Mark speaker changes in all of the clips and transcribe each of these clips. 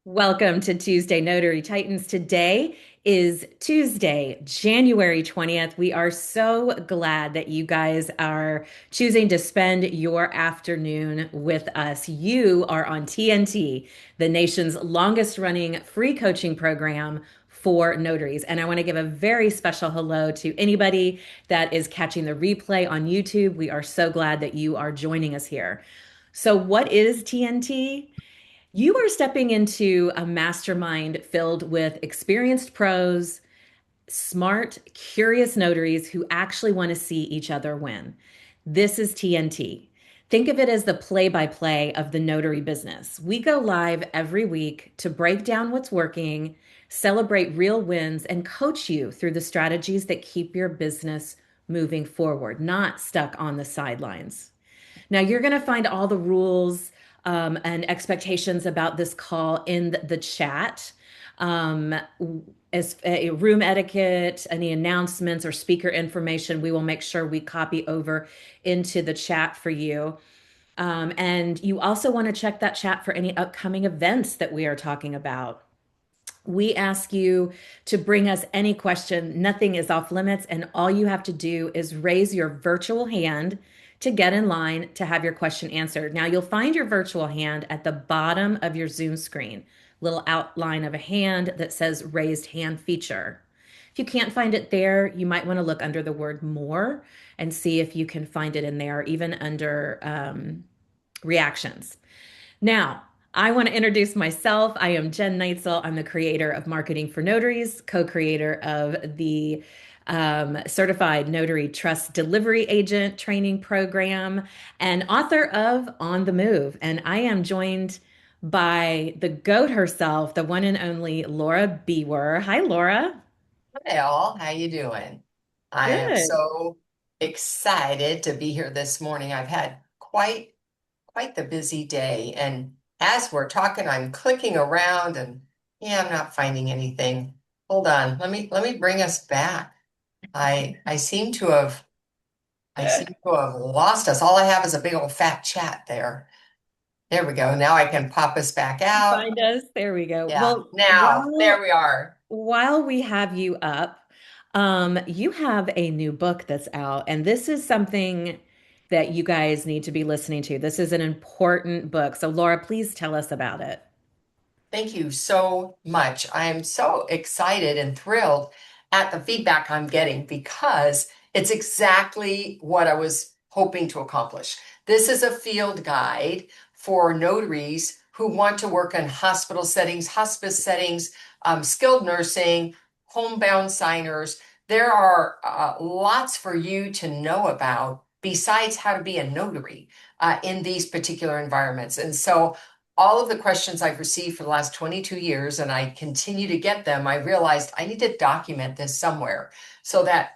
Speaker 1: Welcome to Tuesday Notary Titans. Today is Tuesday, January 20th. We are so glad that you guys are choosing to spend your afternoon with us. You are on TNT, the nation's longest running free coaching program for notaries. And I want to give a very special hello to anybody that is catching the replay on YouTube. We are so glad that you are joining us here. So, what is TNT? You are stepping into a mastermind filled with experienced pros, smart, curious notaries who actually want to see each other win. This is TNT. Think of it as the play by play of the notary business. We go live every week to break down what's working, celebrate real wins, and coach you through the strategies that keep your business moving forward, not stuck on the sidelines. Now, you're going to find all the rules and expectations about this call in the chat. Um, as room etiquette, any announcements or speaker information, we will make sure we copy over into the chat for you. And you also want to check that chat for any upcoming events that we are talking about. We ask you to bring us any question. Nothing is off limits, and all you have to do is raise your virtual hand to get in line to have your question answered. Now, you'll find your virtual hand at the bottom of your Zoom screen, little outline of a hand that says raised hand feature. If you can't find it there, you might want to look under the word more and see if you can find it in there, even under reactions. Now, I want to introduce myself. I am Jen Neitzel. I'm the creator of Marketing for Notaries, co-creator of the Certified Notary Trust Delivery Agent Training Program, and author of On the Move. And I am joined by the GOAT herself, the one and only Laura Bewer. Hi, Laura.
Speaker 2: Hey all, how you doing? I am
Speaker 1: Good.
Speaker 2: so excited to be here this morning. I've had quite the busy day, and as we're talking, I'm clicking around and yeah, I'm not finding anything. Hold on, let me bring us back. I seem to have lost us. All I have is a big old fat chat there. There we go. Now I can pop us back out.
Speaker 1: Find us. There we go.
Speaker 2: Yeah,
Speaker 1: Well,
Speaker 2: now there we are.
Speaker 1: while we have you up, you have a new book that's out, and this is something that you guys need to be listening to. This is an important book. So, Laura, please tell us about it.
Speaker 2: Thank you so much. I am so excited and thrilled at the feedback I'm getting because it's exactly what I was hoping to accomplish. This is a field guide for notaries who want to work in hospital settings, hospice settings, skilled nursing, homebound signers. There are lots for you to know about besides how to be a notary in these particular environments. And so all of the questions I've received for the last 22 years, and I continue to get them, I realized I need to document this somewhere so that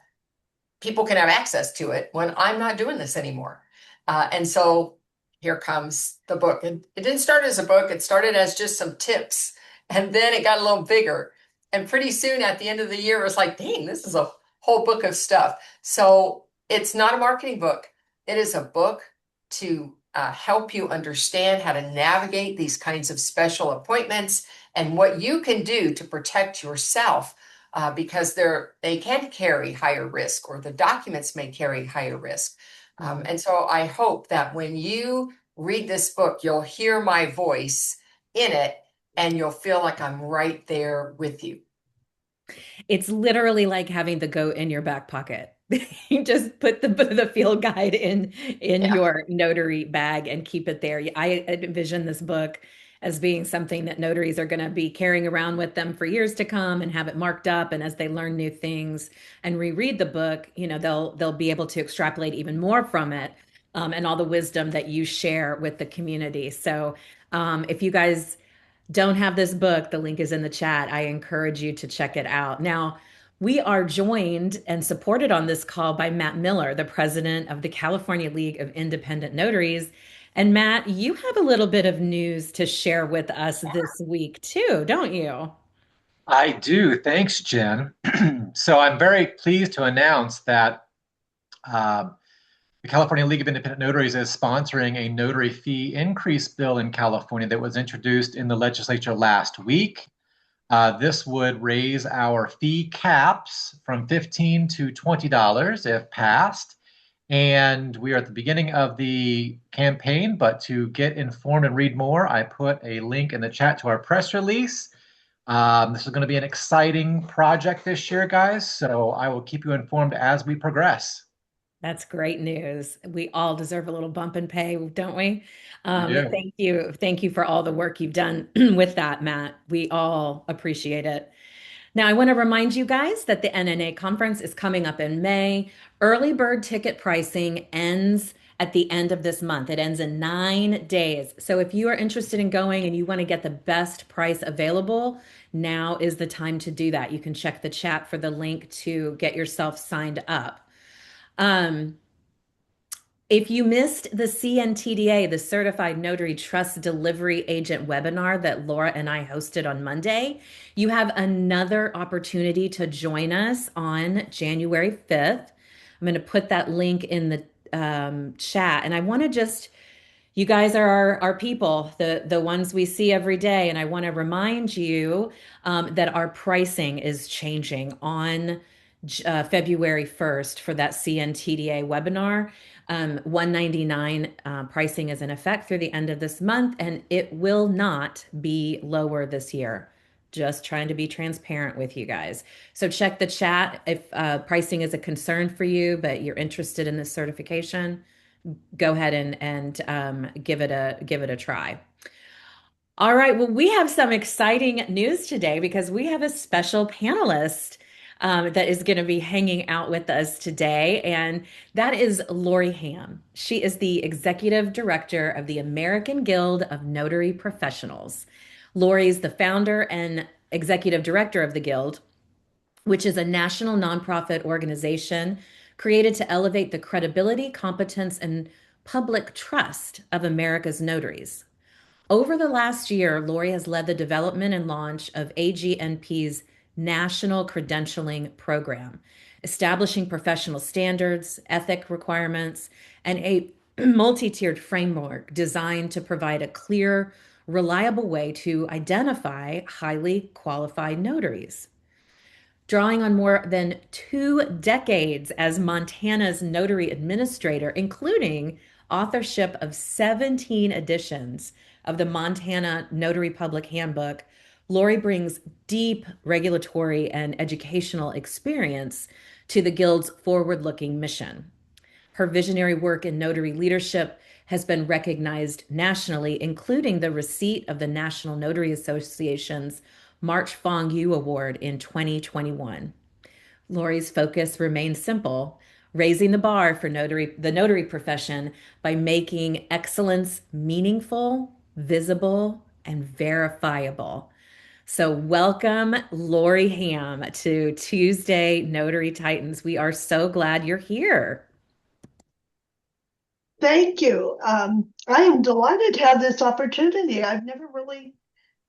Speaker 2: people can have access to it when I'm not doing this anymore. And so here comes the book. And it didn't start as a book, it started as just some tips. And then it got a little bigger. And pretty soon at the end of the year, it was like, dang, this is a whole book of stuff. So it's not a marketing book, it is a book to help you understand how to navigate these kinds of special appointments and what you can do to protect yourself because they can carry higher risk or the documents may carry higher risk.
Speaker 1: Mhm.
Speaker 2: And so I hope that when you read this book, you'll hear my voice in it and you'll feel like I'm right there with you.
Speaker 1: It's literally like having the goat in your back pocket. You just put the field guide in
Speaker 2: Yeah.
Speaker 1: your notary bag and keep it there. I envision this book as being something that notaries are going to be carrying around with them for years to come and have it marked up. And as they learn new things and reread the book, they'll be able to extrapolate even more from it, and all the wisdom that you share with the community. So, if you guys don't have this book, the link is in the chat. I encourage you to check it out. Now, we are joined and supported on this call by Matt Miller, the president of the California League of Independent Notaries. And Matt, you have a little bit of news to share with us this week too, don't you?
Speaker 3: I do. Thanks, Jen. So I'm very pleased to announce that um, The California League of Independent Notaries is sponsoring a notary fee increase bill in California that was introduced in the legislature last week. This would raise our fee caps from $15 to $20 if passed. And we are at the beginning of the campaign, but to get informed and read more, I put a link in the chat to our press release. This is going to be an exciting project this year, guys. So I will keep you informed as we progress.
Speaker 1: That's great news. We all deserve a little bump in pay, don't we?
Speaker 3: We do.
Speaker 1: Thank you. Thank you for all the work you've done with that, Matt. We all appreciate it. Now, I want to remind you guys that the NNA conference is coming up in May. Early bird ticket pricing ends at the end of this month. It ends in 9 days. So if you are interested in going and you want to get the best price available, now is the time to do that. You can check the chat for the link to get yourself signed up. Um, if you missed the CNTDA, the Certified Notary Trust Delivery Agent webinar that Laura and I hosted on Monday, you have another opportunity to join us on January 5th. I'm going to put that link in the chat. And I want to just you guys are our people, the ones we see every day. And I want to remind you that our pricing is changing on February 1st for that CNTDA webinar. 199 pricing is in effect through the end of this month, and it will not be lower this year. Just trying to be transparent with you guys. So check the chat if pricing is a concern for you, but you're interested in this certification, go ahead and give it a try. All right. Well, we have some exciting news today because we have a special panelist that is going to be hanging out with us today, and that is Lori Hamm. She is the executive director of the American Guild of Notary Professionals. Lori is the founder and executive director of the Guild, which is a national nonprofit organization created to elevate the credibility, competence, and public trust of America's notaries. Over the last year, Lori has led the development and launch of AGNP's National Credentialing Program, establishing professional standards, ethic requirements, and a multi-tiered framework designed to provide a clear, reliable way to identify highly qualified notaries. Drawing on more than 2 decades as Montana's notary administrator, including authorship of 17 editions of the Montana Notary Public Handbook, Lori brings deep regulatory and educational experience to the Guild's forward-looking mission. Her visionary work in notary leadership has been recognized nationally, including the receipt of the National Notary Association's March Fong Yu Award in 2021. Lori's focus remains simple: raising the bar for the notary profession by making excellence meaningful, visible, and verifiable. So, welcome, Lori Hamm, to Tuesday Notary Titans. We are so glad you're here.
Speaker 4: Thank you. I am delighted to have this opportunity. I've never really,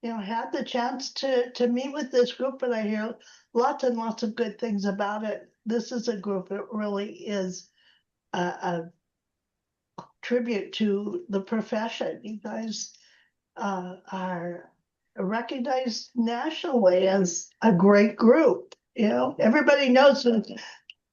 Speaker 4: had the chance to meet with this group, but I hear lots and lots of good things about it. This is a group that really is a tribute to the profession. You guys are recognized nationally as a great group. Everybody knows who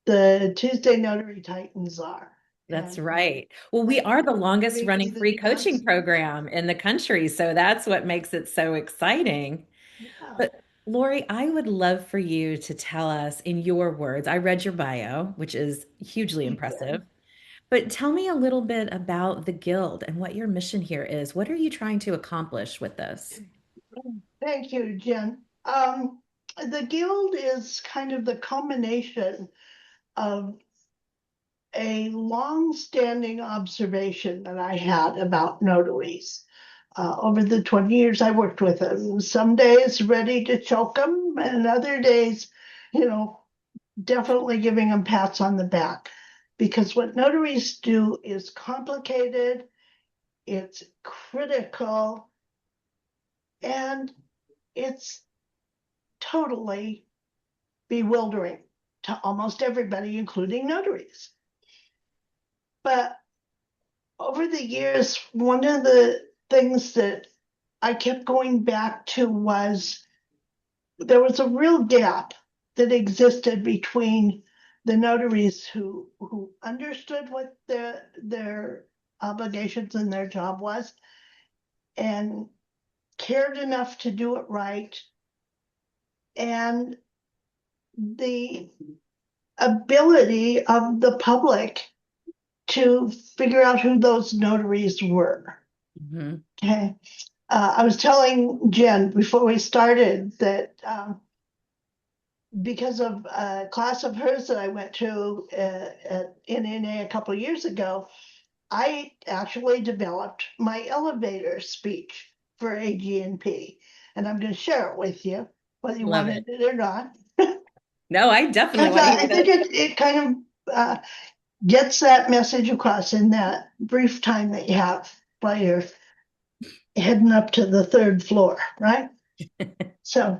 Speaker 4: the Tuesday Notary Titans are.
Speaker 1: That's
Speaker 4: And
Speaker 1: right. Well, we
Speaker 4: thank
Speaker 1: are the
Speaker 4: you for
Speaker 1: longest
Speaker 4: giving me
Speaker 1: running
Speaker 4: the
Speaker 1: free
Speaker 4: chance.
Speaker 1: coaching program in the country. So that's what makes it so exciting.
Speaker 4: Yeah,
Speaker 1: But Lori, I would love for you to tell us in your words. I read your bio, which is hugely
Speaker 4: you
Speaker 1: impressive.
Speaker 4: did.
Speaker 1: But tell me a little bit about the Guild and what your mission here is. What are you trying to accomplish with this?
Speaker 4: Thank you, Jen. The Guild is kind of the culmination of a long-standing observation that I had about notaries. Over the 20 years I worked with them, some days ready to choke them, and other days, you know, definitely giving them pats on the back. Because what notaries do is complicated, it's critical, and it's totally bewildering to almost everybody, including notaries. But over the years, one of the things that I kept going back to was there was a real gap that existed between the notaries who understood what their obligations and their job was and cared enough to do it right, and the ability of the public to figure out who those notaries were.
Speaker 1: Mhm.
Speaker 4: Okay. I was telling Jen before we started that because of a class of hers that I went to at NNA a couple of years ago, I actually developed my elevator speech for AGNP, and I'm going to share it with you, whether you
Speaker 1: Love
Speaker 4: wanted
Speaker 1: it.
Speaker 4: it or not.
Speaker 1: No, I definitely
Speaker 4: Because
Speaker 1: want to hear
Speaker 4: I think
Speaker 1: this.
Speaker 4: it kind of gets that message across in that brief time that you have while you're heading up to the third floor, right? So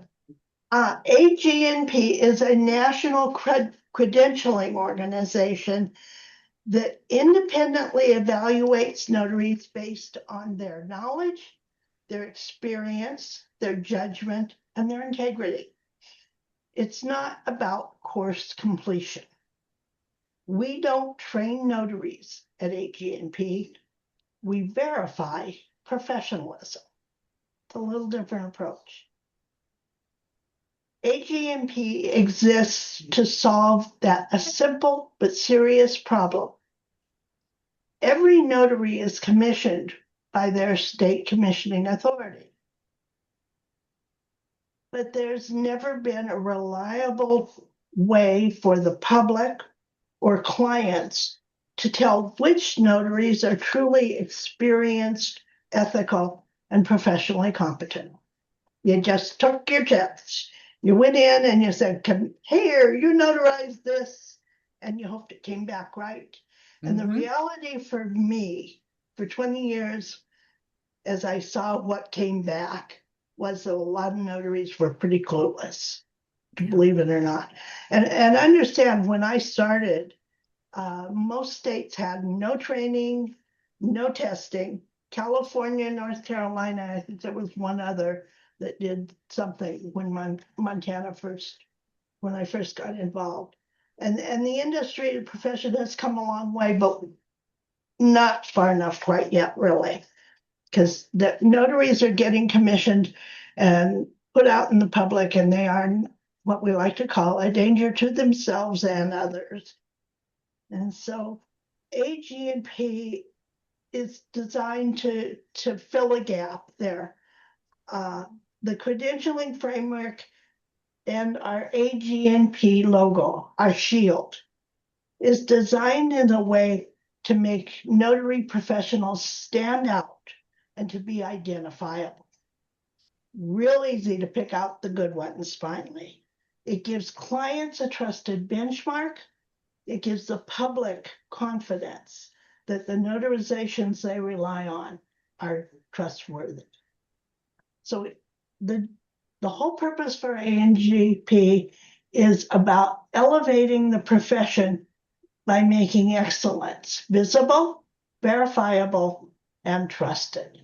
Speaker 4: AGNP is a national credentialing organization that independently evaluates notaries based on their knowledge, their experience, their judgment, and their integrity. It's not about course completion. We don't train notaries at AGNP. We verify professionalism. It's a little different approach. AGNP exists to solve a simple but serious problem. Every notary is commissioned by their state commissioning authority, but there's never been a reliable way for the public or clients to tell which notaries are truly experienced, ethical, and professionally competent. You just took your test. You went in and you said, here, you notarized this, and you hoped it came back right. And the
Speaker 1: Mhm.
Speaker 4: reality for me, for 20 years, as I saw what came back, was that a lot of notaries were pretty clueless,
Speaker 1: Yeah.
Speaker 4: believe it or not. And understand when I started, most states had no training, no testing. California, North Carolina, I think there was one other that did something when Montana first, when I first got involved. And the industry, the profession has come a long way, but not far enough quite yet, really, because the notaries are getting commissioned and put out in the public, and they are what we like to call a danger to themselves and others. And so AG&P is designed to fill a gap there. The credentialing framework and our AG&P logo, our shield, is designed in a way to make notary professionals stand out and to be identifiable. Real easy to pick out the good ones finally. It gives clients a trusted benchmark. It gives the public confidence that the notarizations they rely on are trustworthy. So the the whole purpose for ANGP is about elevating the profession by making excellence visible, verifiable, and trusted.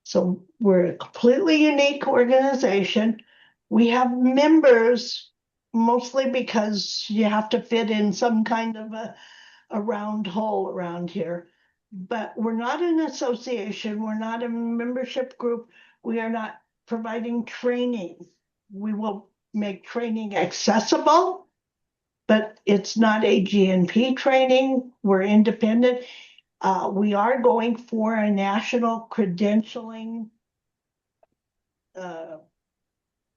Speaker 4: So we're a completely unique organization. We have members mostly because you have to fit in some kind of a round hole around here. But we're not an association, we're not a membership group, we are not providing training. We will make training accessible, but it's not AGNP training. We're independent. We are going for a national credentialing uh,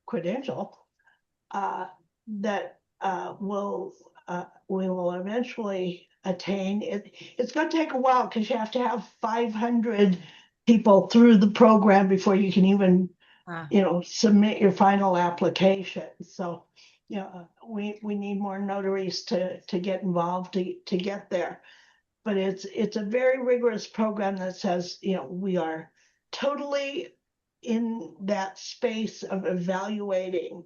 Speaker 4: credential that we will eventually attain. It's going to take a while because you have to have 500 people through the program before you can even,
Speaker 1: Ah,
Speaker 4: submit your final application. So, we need more notaries to get involved to get there. But it's a very rigorous program that says, we are totally in that space of evaluating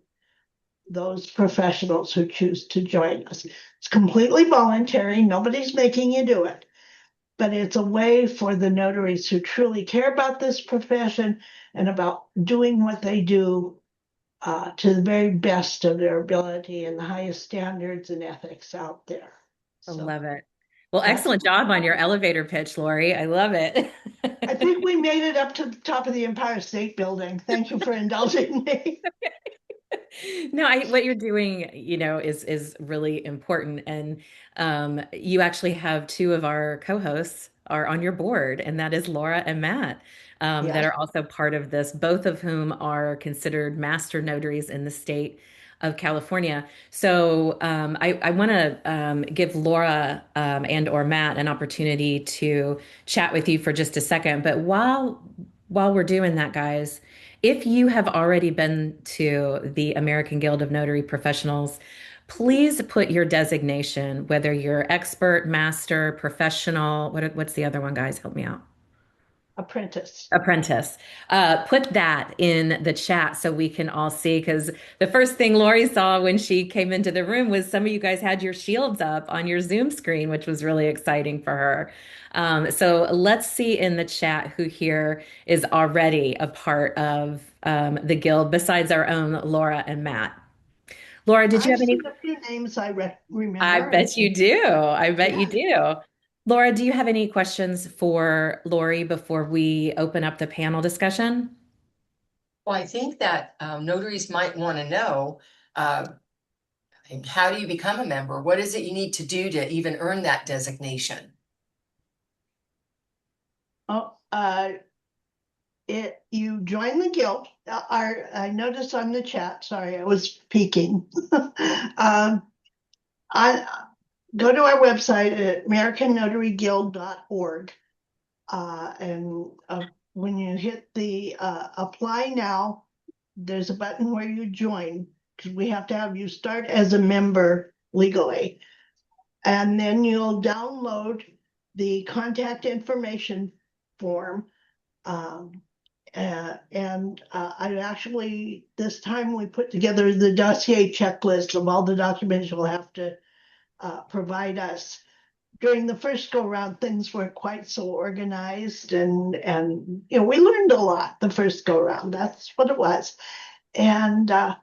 Speaker 4: those professionals who choose to join us. It's completely voluntary. Nobody's making you do it. but it's a way for the notaries who truly care about this profession and about doing what they do to the very best of their ability and the highest standards and ethics out there.
Speaker 1: I
Speaker 4: So
Speaker 1: love it. Well,
Speaker 4: that's,
Speaker 1: excellent job on your elevator pitch, Lori. I love it.
Speaker 4: I think we made it up to the top of the Empire State Building. Thank you for indulging me.
Speaker 1: No, what you're doing, is really important. And you actually have two of our co-hosts are on your board, and that is Laura and Matt, that
Speaker 4: Yes.
Speaker 1: are also part of this, both of whom are considered master notaries in the state of California. So I want to give Laura and or Matt an opportunity to chat with you for just a second. But while we're doing that, guys, if you have already been to the American Guild of Notary Professionals, please put your designation, whether you're expert, master, professional, what's the other one, guys? Help me out.
Speaker 4: Apprentice.
Speaker 1: Apprentice. Put that in the chat so we can all see. Because the first thing Lori saw when she came into the room was some of you guys had your shields up on your Zoom screen, which was really exciting for her. So let's see in the chat who here is already a part of the guild besides our own Laura and Matt. Laura, did you
Speaker 4: I
Speaker 1: have any?
Speaker 4: see a few names I
Speaker 1: I
Speaker 4: remember.
Speaker 1: bet you do. I bet you
Speaker 4: Yeah.
Speaker 1: do. Laura, do you have any questions for Lori before we open up the panel discussion?
Speaker 2: Well, I think that notaries might want to know, uh, how do you become a member? What is it you need to do to even earn that designation?
Speaker 4: Oh, you join the guild. I noticed on the chat. Sorry, I was peeking. um, I go to our website at americannotaryguild.org, and when you hit the apply now, there's a button where you join because we have to have you start as a member legally, and then you'll download the contact information form. Um, I actually, this time we put together the dossier checklist of all the documents you'll have to provide us. During the first go around, things weren't quite so organized, and we learned a lot the first go around. That's what it was, and I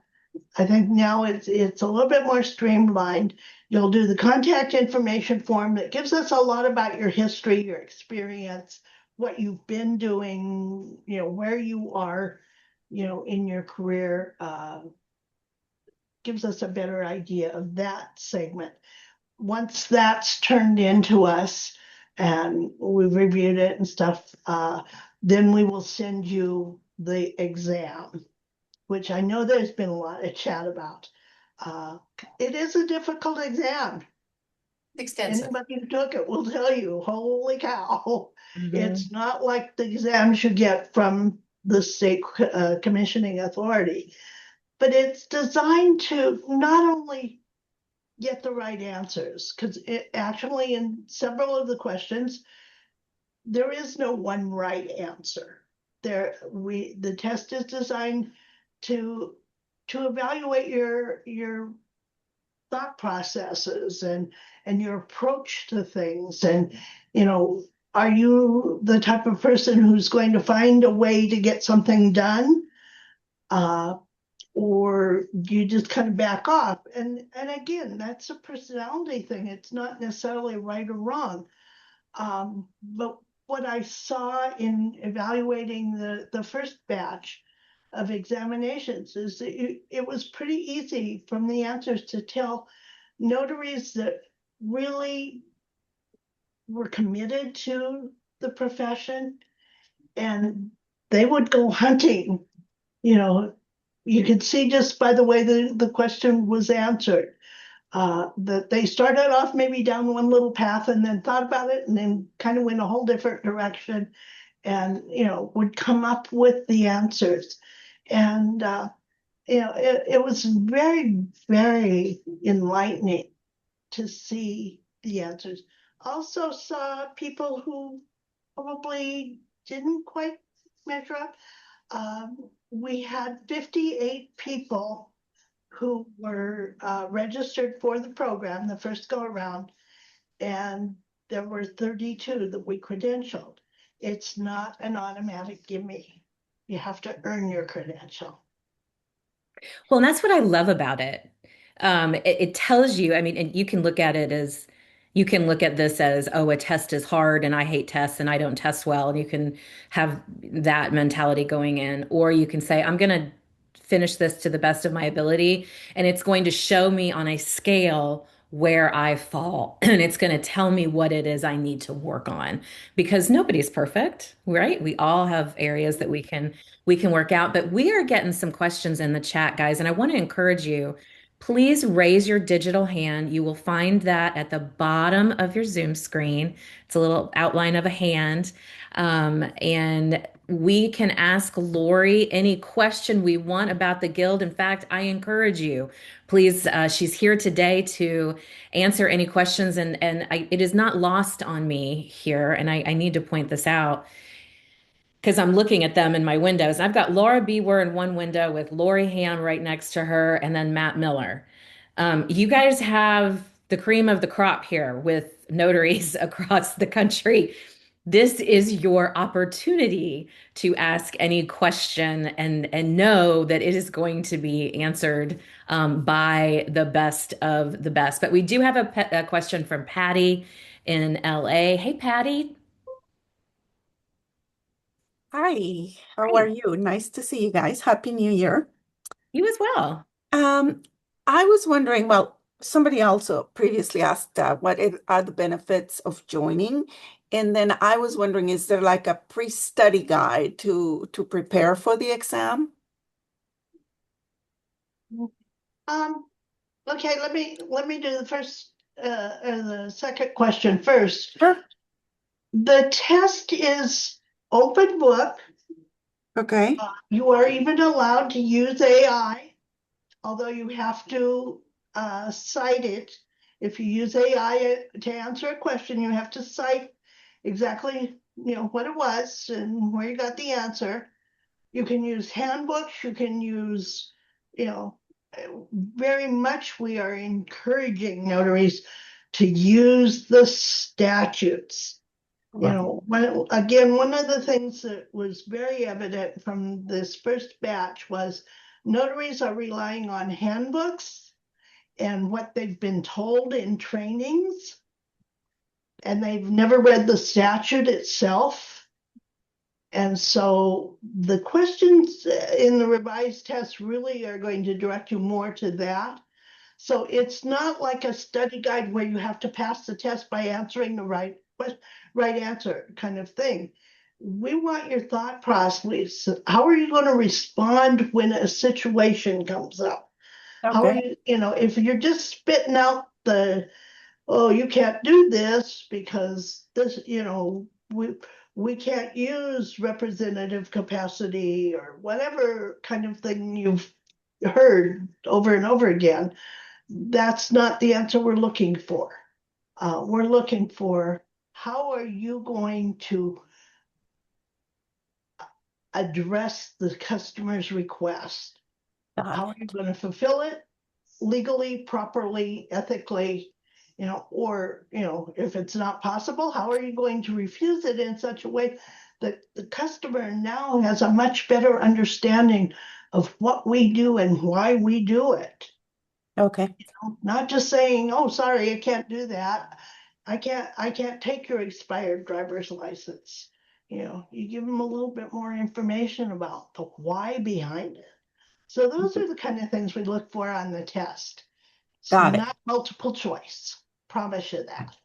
Speaker 4: think now it's a little bit more streamlined. You'll do the contact information form that gives us a lot about your history, your experience, what you've been doing, where you are, in your career. Gives us a better idea of that segment. Once that's turned into us and we've reviewed it and stuff, then we will send you the exam, which I know there's been a lot of chat about. It is a difficult exam.
Speaker 2: Extensive.
Speaker 4: Anybody who took it will tell you, holy cow,
Speaker 1: Mhm.
Speaker 4: it's not like the exams you get from the state commissioning authority, but it's designed to not only get the right answers, because it actually in several of the questions, there is no one right answer. The test is designed to evaluate your thought processes and your approach to things, and are you the type of person who's going to find a way to get something done, uh, or you just kind of back off? And again, that's a personality thing. It's not necessarily right or wrong. But what I saw in evaluating the first batch of examinations is that it was pretty easy from the answers to tell notaries that really were committed to the profession, and they would go hunting. You know, you could see just by the way the question was answered, that they started off maybe down one little path and then thought about it and then kind of went a whole different direction, and would come up with the answers. And it was very, very enlightening to see the answers. Also saw people who probably didn't quite measure up. We had 58 people who were registered for the program the first go around, and there were 32 that we credentialed. It's not an automatic gimme. You have to earn your credential.
Speaker 1: Well, and that's what I love about it. It tells you, I mean, and you can look at it as, you can look at this as, oh, a test is hard and I hate tests and I don't test well. And you can have that mentality going in. Or you can say, I'm going to finish this to the best of my ability. And it's going to show me on a scale where I fall. And it's going to tell me what it is I need to work on because nobody's perfect, right? We all have areas that we can work out. But we are getting some questions in the chat, guys, and I want to encourage you. Please raise your digital hand. You will find that at the bottom of your Zoom screen. It's a little outline of a hand. And we can ask Lori any question we want about the Guild. In fact, I encourage you, please, she's here today to answer any questions. And it is not lost on me here, and I need to point this out because I'm looking at them in my windows. I've got Laura Bewer in one window with Lori Hamm right next to her, and then Matt Miller. You guys have the cream of the crop here with notaries across the country. This is your opportunity to ask any question and know that it is going to be answered by the best of the best. But we do have a question from Patty in LA. Hey, Patty.
Speaker 5: Hi, how are
Speaker 1: Hi.
Speaker 5: you? Nice to see you guys. Happy New Year.
Speaker 1: You as well.
Speaker 5: Um, I was wondering, well, somebody also previously asked are the benefits of joining? And then I was wondering, is there like a pre-study guide to prepare for the exam?
Speaker 4: Um, okay, let me do the first or the second question first.
Speaker 5: Sure.
Speaker 4: The test is open book.
Speaker 5: Okay.
Speaker 4: You are even allowed to use AI, although you have to cite it. If you use AI to answer a question, you have to cite exactly, what it was and where you got the answer. You can use handbooks, you can use, you know, very much we are encouraging notaries to use the statutes.
Speaker 5: Right.
Speaker 4: One of the things that was very evident from this first batch was notaries are relying on handbooks and what they've been told in trainings, and they've never read the statute itself. And so the questions in the revised test really are going to direct you more to that. So it's not like a study guide where you have to pass the test by answering the right answer kind of thing. We want your thought process. How are you going to respond when a situation comes up? How are
Speaker 5: Okay.
Speaker 4: if you're just spitting out oh, you can't do this because this, we can't use representative capacity or whatever kind of thing you've heard over and over again. That's not the answer we're looking for. We're looking for how are you going to address the customer's request?
Speaker 5: Got
Speaker 4: How are you
Speaker 5: it.
Speaker 4: going to fulfill it legally, properly, ethically? Or, if it's not possible, how are you going to refuse it in such a way that the customer now has a much better understanding of what we do and why we do it?
Speaker 5: Okay.
Speaker 4: Not just saying, oh, sorry, I can't do that. I can't take your expired driver's license. You give them a little bit more information about the why behind it. So those are the kind of things we look for on the test. It's
Speaker 5: Got it.
Speaker 4: not multiple choice. Promise you that.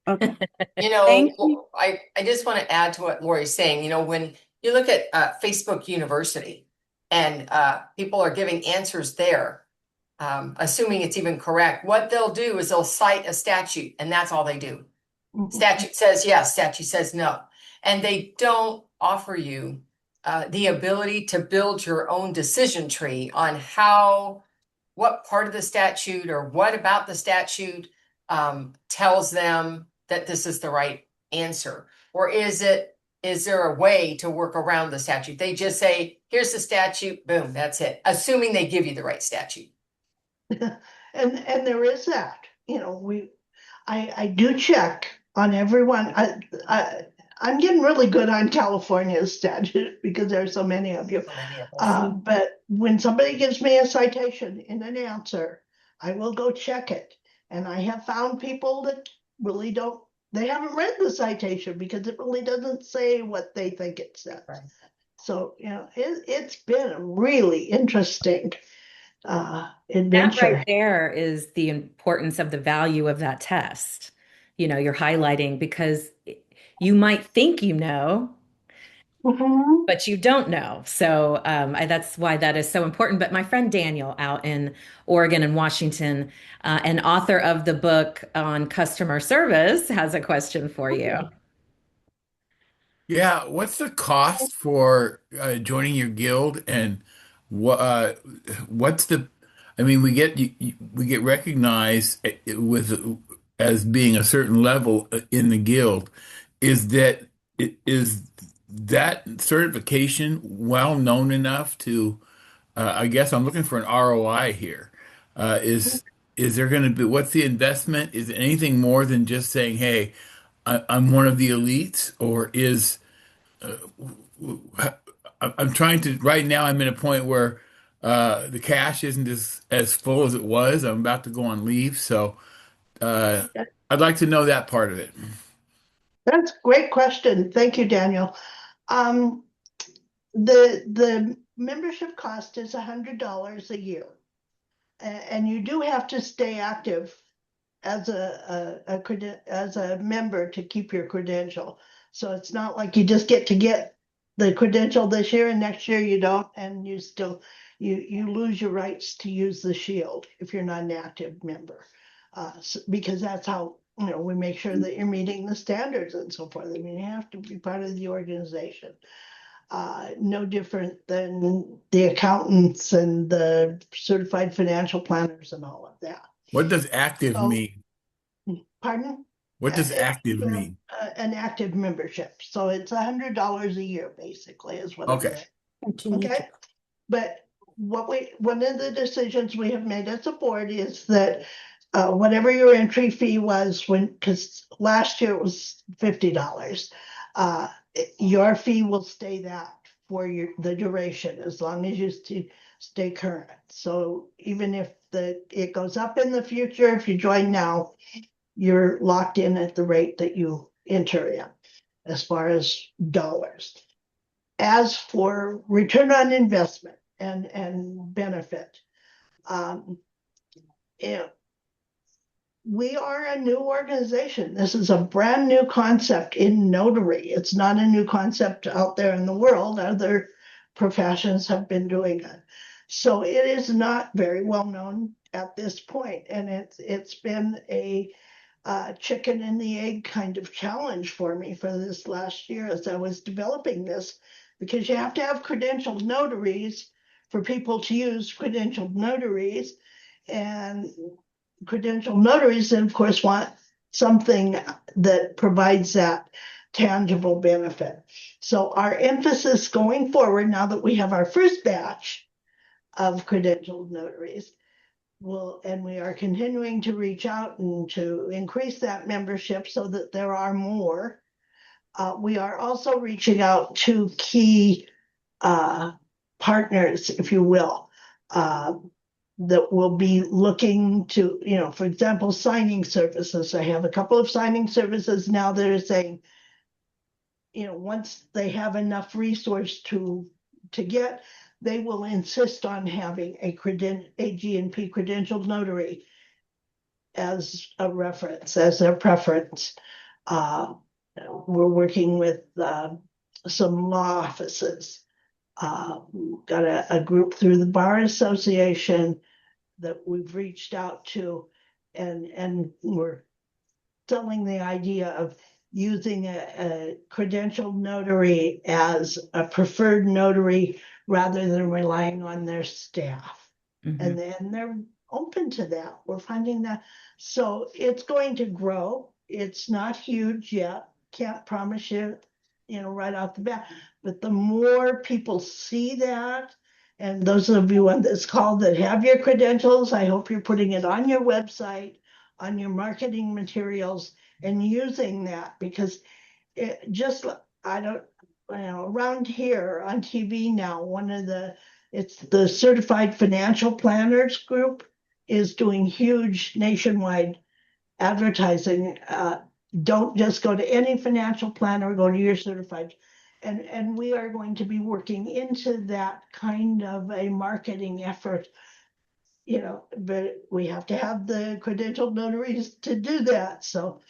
Speaker 5: Okay.
Speaker 2: You
Speaker 5: Thank
Speaker 2: know,
Speaker 5: you.
Speaker 2: I just want to add to what Lori's saying. When you look at Facebook University and people are giving answers there, assuming it's even correct, what they'll do is they'll cite a statute, and that's all they do. Statute says yes, statute says no. And they don't offer you the ability to build your own decision tree on what part of the statute or what about the statute tells them that this is the right answer. Or is there a way to work around the statute? They just say, here's the statute, boom, that's it. Assuming they give you the right statute.
Speaker 4: And there is that. I do check on everyone. I'm getting really good on California's statute because there are so many of you.
Speaker 2: So many of us.
Speaker 4: But when somebody gives me a citation in an answer, I will go check it. And I have found people that really don't, they haven't read the citation because it really doesn't say what they think it says.
Speaker 2: Right.
Speaker 4: So, it's been a really interesting
Speaker 1: That right
Speaker 4: adventure.
Speaker 1: there is the importance of the value of that test. You're highlighting because you might think you know,
Speaker 4: Mhm.
Speaker 1: but you don't know. So that's why that is so important. But my friend Daniel out in Oregon and Washington, and author of the book on customer service, has a question for you.
Speaker 6: Yeah, what's the cost for joining your guild, and what what's the I mean, we get recognized with as being a certain level in the guild. Is is that certification well known enough to I guess I'm looking for an ROI here. Is there going to be what's the investment? Is it anything more than just saying, "Hey, I'm one of the elites," or is I'm trying to right now. I'm in a point where the cash isn't as full as it was. I'm about to go on leave, so uh, I'd like to know that part of it.
Speaker 4: That's a great question. Thank you, Daniel. Um, the membership cost is $100 a year, and you do have to stay active as as a member to keep your credential. So it's not like you just get the credential this year and next year you don't, and you lose your rights to use the shield if you're not an active member, because that's how we make sure that you're meeting the standards and so forth. I mean, you have to be part of the organization. No different than the accountants and the certified financial planners and all of that.
Speaker 6: What does active
Speaker 4: So,
Speaker 6: mean?
Speaker 4: pardon?
Speaker 6: What does active
Speaker 4: You have
Speaker 6: mean?
Speaker 4: an active membership. So it's $100 a year, basically, is what I'm
Speaker 6: Okay.
Speaker 4: saying.
Speaker 5: Continue to.
Speaker 4: Okay? But one of the decisions we have made as a board is that whatever your entry fee was because last year it was $50, uh, your fee will stay that for the duration as long as you stay current. So even if it goes up in the future, if you join now, you're locked in at the rate that you enter in as far as dollars. As for return on investment and benefit, um, yeah, we are a new organization. This is a brand new concept in notary. It's not a new concept out there in the world. Other professions have been doing it. So it is not very well known at this point, and it's been a chicken and the egg kind of challenge for me for this last year as I was developing this, because you have to have credentialed notaries for people to use credentialed notaries. And credentialed notaries, then, of course, want something that provides that tangible benefit. So our emphasis going forward, now that we have our first batch of credentialed notaries, and we are continuing to reach out and to increase that membership so that there are more. We are also reaching out to key partners, if you will, that will be looking to, for example, signing services. I have a couple of signing services now that are saying, once they have enough resource to get, they will insist on having a AGNP credentialed notary as a reference, as their preference. Uh, we're working with some law offices. Got a group through the Bar Association that we've reached out to, and we're selling the idea of using a credentialed notary as a preferred notary rather than relying on their staff.
Speaker 1: Mhm.
Speaker 4: And then they're open to that. We're finding that. So it's going to grow. It's not huge yet. Can't promise you, right off the bat. But the more people see that, and those of you on this call that have your credentials, I hope you're putting it on your website, on your marketing materials, and using that, because it just, I don't, around here on TV now, it's the Certified Financial Planners Group is doing huge nationwide advertising. Don't just go to any financial planner, go to your certified. And we are going to be working into that kind of a marketing effort, but we have to have the credentialed notaries to do that. So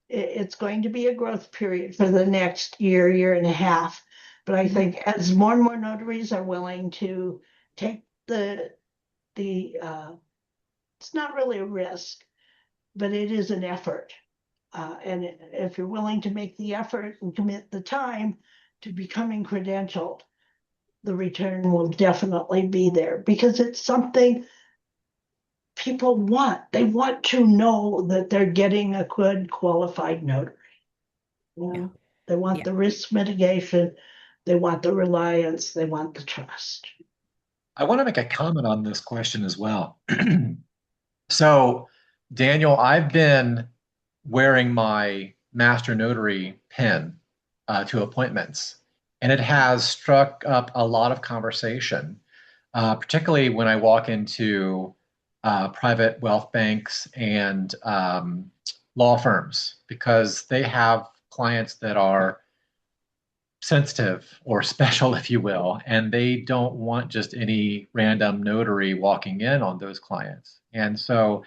Speaker 4: it's going to be a growth period for the next year and a half. But I think as more and more notaries are willing to take it's not really a risk, but it is an effort. And if you're willing to make the effort and commit the time to becoming credentialed, the return will definitely be there, because it's something people want. They want to know that they're getting a good qualified notary.
Speaker 1: Yeah.
Speaker 4: They want
Speaker 1: Yeah.
Speaker 4: the risk mitigation, they want the reliance, they want the trust.
Speaker 3: I want to make a comment on this question as well. So, Daniel, I've been wearing my master notary pin to appointments, and it has struck up a lot of conversation, particularly when I walk into private wealth banks and law firms, because they have clients that are sensitive or special, if you will, and they don't want just any random notary walking in on those clients. And so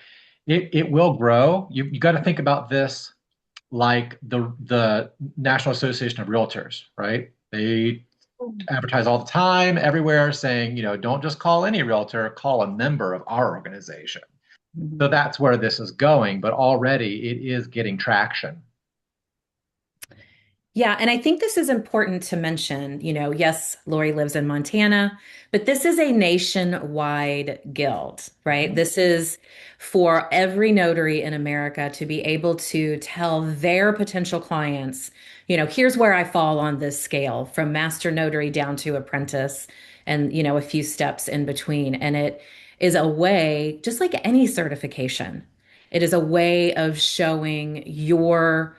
Speaker 3: it will grow. You got to think about this like the National Association of Realtors, right? They advertise all the time, everywhere, saying, don't just call any realtor, call a member of our organization. So that's where this is going, but already it is getting traction.
Speaker 1: Yeah, and I think this is important to mention. Yes, Lori lives in Montana, but this is a nationwide guild, right? This is for every notary in America to be able to tell their potential clients, here's where I fall on this scale from master notary down to apprentice and, a few steps in between. And it is a way, just like any certification, it is a way of showing your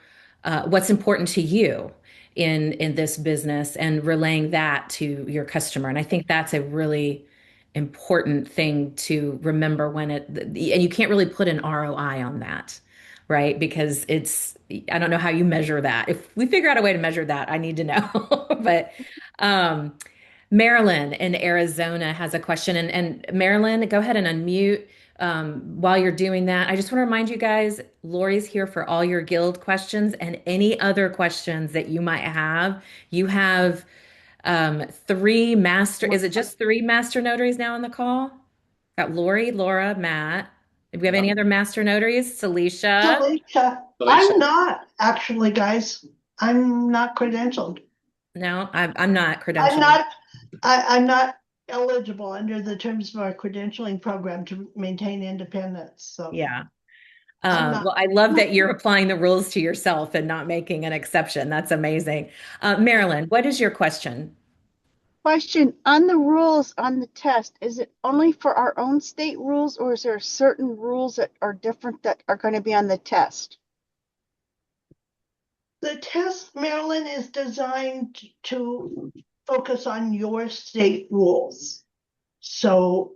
Speaker 1: what's important to you in this business and relaying that to your customer. And I think that's a really important thing to remember and you can't really put an ROI on that, right? Because I don't know how you measure that. If we figure out a way to measure that, I need to know. But um, Marilyn in Arizona has a question. And Marilyn, go ahead and unmute while you're doing that. I just want to remind you guys, Lori's here for all your guild questions and any other questions that you might have. You have is it just three master notaries now on the call? Got Lori, Laura, Matt. Do we have any
Speaker 3: Yep.
Speaker 1: other master notaries? Celicia?
Speaker 4: Alicia,
Speaker 3: Alicia.
Speaker 4: I'm not actually, guys. I'm not credentialed.
Speaker 1: No, I'm not
Speaker 4: I'm
Speaker 1: credentialed.
Speaker 4: not. I'm not eligible under the terms of our credentialing program to maintain independence. So
Speaker 1: Yeah.
Speaker 4: I'm not.
Speaker 1: Well, I love that you're applying the rules to yourself and not making an exception. That's amazing. Marilyn, what is your question?
Speaker 7: Question on the rules on the test, is it only for our own state rules, or is there certain rules that are different that are going to be on the test?
Speaker 4: The test, Marilyn, is designed to focus on your state rules. So,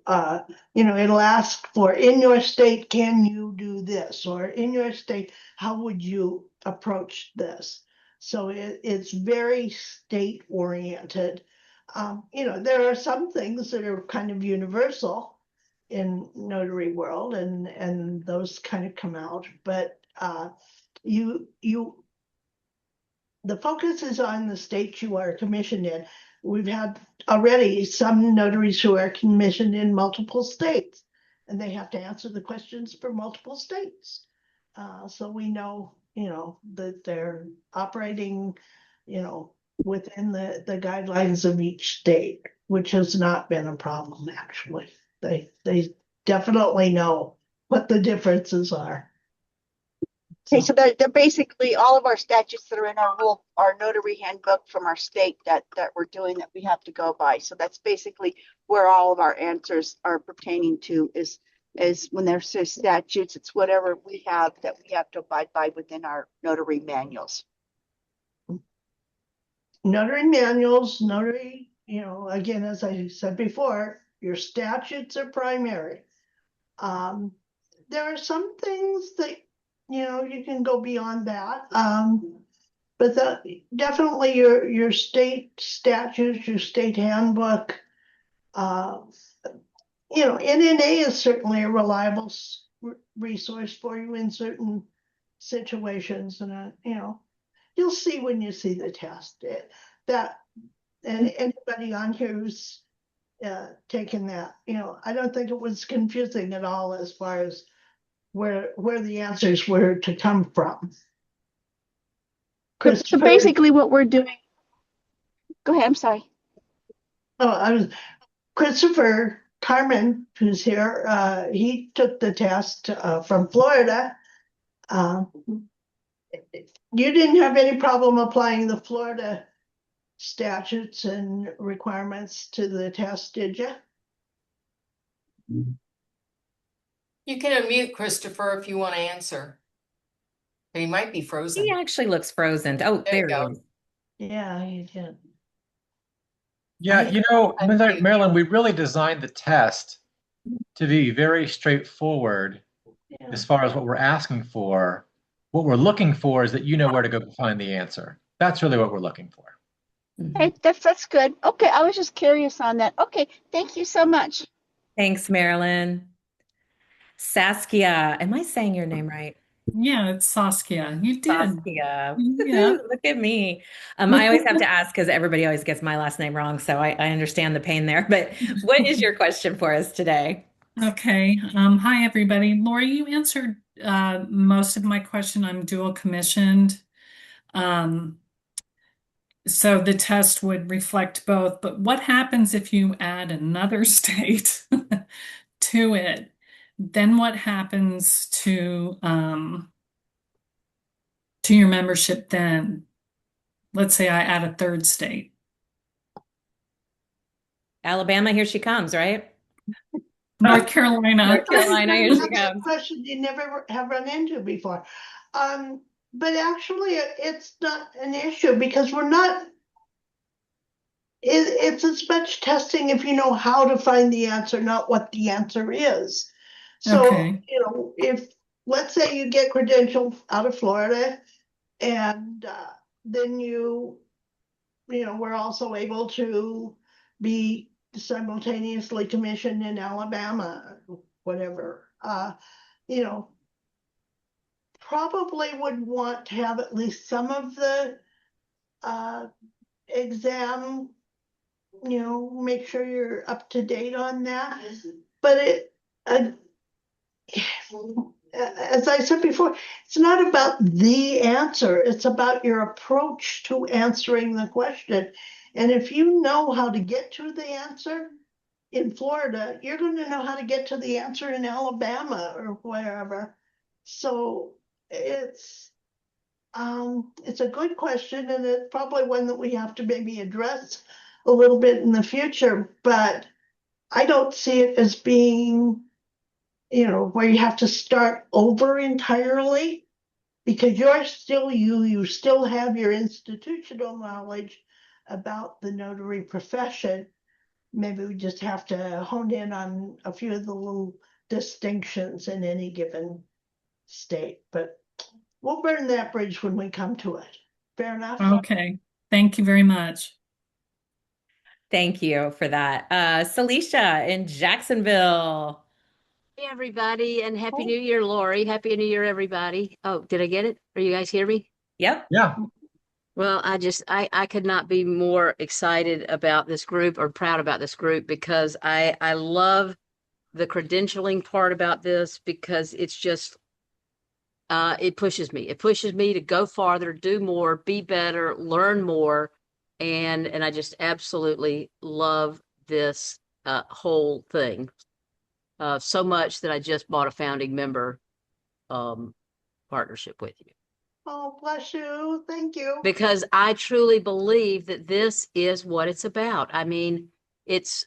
Speaker 4: it'll ask for, in your state, can you do this? Or in your state, how would you approach this? So it's very state oriented. There are some things that are kind of universal in notary world, and those kind of come out, but you the focus is on the state you are commissioned in. We've had already some notaries who are commissioned in multiple states, and they have to answer the questions for multiple states. So we know, that they're operating, within the guidelines of each state, which has not been a problem, actually. They definitely know what the differences are.
Speaker 7: Okay, so they're basically all of our statutes that are in our notary handbook from our state that we're doing that we have to go by. So that's basically where all of our answers are pertaining to, is is when there's statutes, it's whatever we have that we have to abide by within our notary manuals.
Speaker 4: Notary manuals, notary, again, as I said before, your statutes are primary. There are some things that, you can go beyond that. But definitely your state statutes, your state handbook, NNA is certainly a reliable resource for you in certain situations, and you'll see when you see the test and anybody on here who's taken that, I don't think it was confusing at all as far as where the answers were to come from.
Speaker 7: So basically what we're doing, go ahead, I'm sorry.
Speaker 4: Christopher Carmen, who's here, he took the test from Florida. You didn't have any problem applying the Florida statutes and requirements to the test, did you?
Speaker 2: You can unmute Christopher if you want to answer. He might be frozen.
Speaker 1: He actually looks frozen. Oh, there he is.
Speaker 4: Yeah, he did.
Speaker 3: Yeah, Marilyn, we really designed the test to be very straightforward as far as what we're asking for. What we're looking for is that you know where to go find the answer. That's really what we're looking for.
Speaker 7: Hey, that's good. Okay, I was just curious on that. Okay, thank you so much.
Speaker 1: Thanks, Marilyn. Saskia, am I saying your name right?
Speaker 8: Yeah, it's Saskia. You did.
Speaker 1: Saskia.
Speaker 8: Yeah.
Speaker 1: Look at me. I always have to ask because everybody always gets my last name wrong, so I understand the pain there. But what is your question for us today?
Speaker 8: Okay. Hi, everybody. Lori, you answered most of my question. I'm dual commissioned. So the test would reflect both. But what happens if you add another state to it? Then what happens to your membership then? Let's say I add a third state.
Speaker 4: Alabama, here she comes, right?
Speaker 8: North Carolina.
Speaker 1: North Carolina, here she
Speaker 4: That
Speaker 1: comes.
Speaker 4: question you never have run into before. But actually, it's not an issue because it's as much testing if you know how to find the answer, not what the answer is. So,
Speaker 8: Okay.
Speaker 4: if, let's say you get credentialed out of Florida and then we're also able to be simultaneously commissioned in Alabama, whatever, probably would want to have at least some of the exam, make sure you're up to date on that. But as I said before, it's not about the answer, it's about your approach to answering the question. And if you know how to get to the answer in Florida, you're going to know how to get to the answer in Alabama or wherever. So it's a good question, and it's probably one that we have to maybe address a little bit in the future, but I don't see it as being, where you have to start over entirely, because you're still you still have your institutional knowledge about the notary profession. Maybe we just have to hone in on a few of the little distinctions in any given state, but we'll burn that bridge when we come to it. Fair enough?
Speaker 8: Okay. Thank you very much.
Speaker 1: Thank you for that. Celicia in Jacksonville.
Speaker 9: Hey everybody, and Happy New Year, Lori. Happy New Year, everybody. Oh, did I get it? Are you guys hear me?
Speaker 1: Yep.
Speaker 3: Yeah.
Speaker 9: Well, I could not be more excited about this group or proud about this group because I love the credentialing part about this because it's just it pushes me. It pushes me to go farther, do more, be better, learn more, and I just absolutely love this whole thing. So much that I just bought a founding member partnership with you.
Speaker 4: Oh, bless you. Thank you.
Speaker 9: Because I truly believe that this is what it's about. I mean, it's